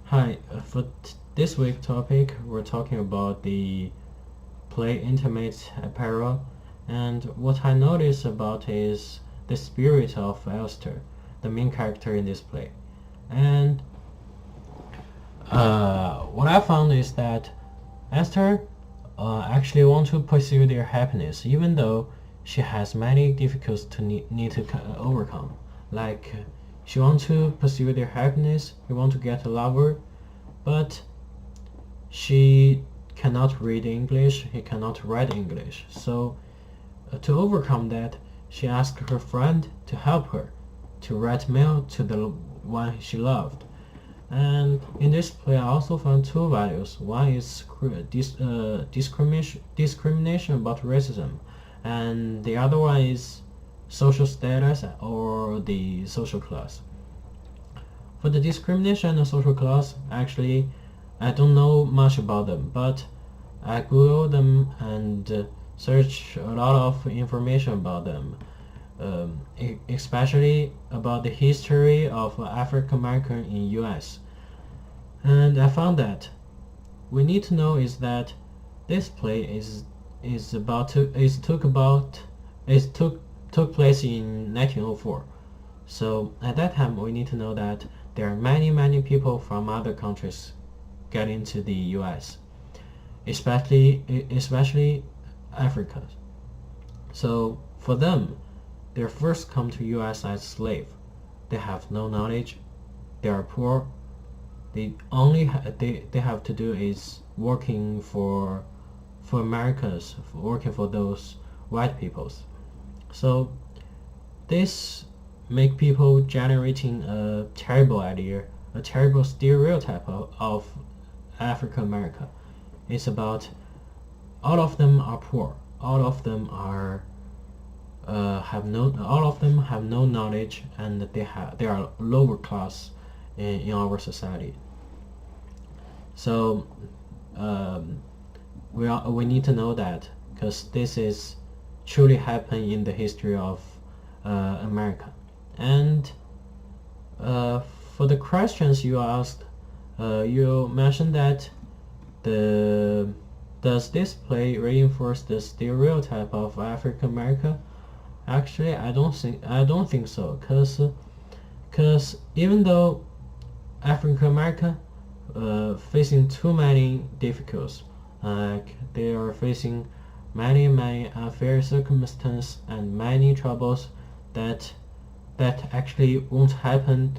Hi, this week topic, we're talking about the play Intimate Apparel, and what I noticed about is the spirit of Elster, the main character in this play. And what I found is that Esther actually wants to pursue their happiness, even though she has many difficulties to need to overcome. Like she wants to pursue their happiness, she wants to get a lover, but she cannot read English, he cannot write English. So to overcome that, she asked her friend to help her to write mail to the one she loved. And in this play, I also found two values. One is discrimination about racism, and the other one is social status or the social class. For the discrimination and social class, actually, I don't know much about them, but I Googled them and searched a lot of information about them, especially about the history of African American in U.S. And I found that we need to know is that this play is about to is took about is took place in 1904. So at that time, we need to know that there are many people from other countries get into the U.S., especially Africa. So for them, they first come to U.S. as slave. They have no knowledge. They are poor. They have to do is working for Americans, working for those white peoples. So this make people generating a terrible idea, a terrible stereotype of African America. It's about all of them are poor, all of them are all of them have no knowledge, and they are lower class in our society. So we need to know that because this is truly happened in the history of America. And for the questions you asked, you mentioned that the does this play reinforce the stereotype of African America? Actually, I don't think so, cause even though African America facing too many difficulties, like they are facing many unfair circumstances and many troubles that actually won't happen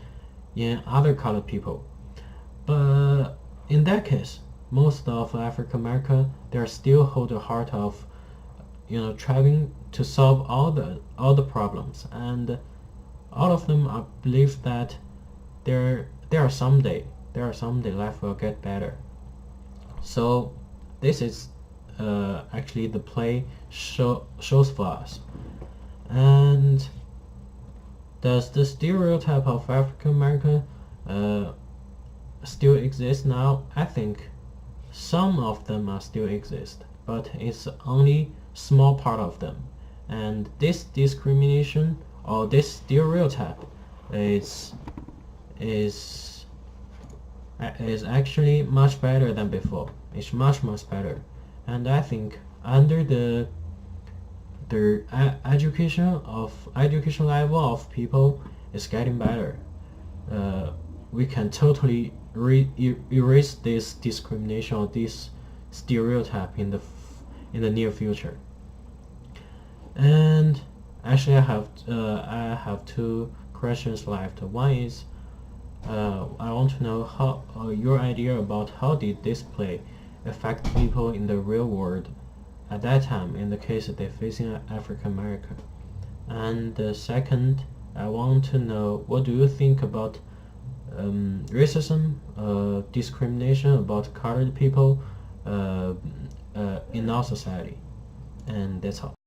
in other colored people. But in that case, most of African America they still hold the heart of trying to solve all the problems, and all of them are believe that there are someday life will get better. So this is actually the play shows for us. And does the stereotype of African American still exist now? I think some of them are still exist, but it's only small part of them. And this discrimination or this stereotype is is is actually much better than before. It's much better, and I think under the education level of people is getting better. We can totally erase this discrimination or this stereotype in the near future. And actually, I have two questions left. One is I want to know how your idea about how did this play affect people in the real world at that time in the case that they're facing African America. And the second, I want to know what do you think about racism, discrimination about colored people in our society. And that's all.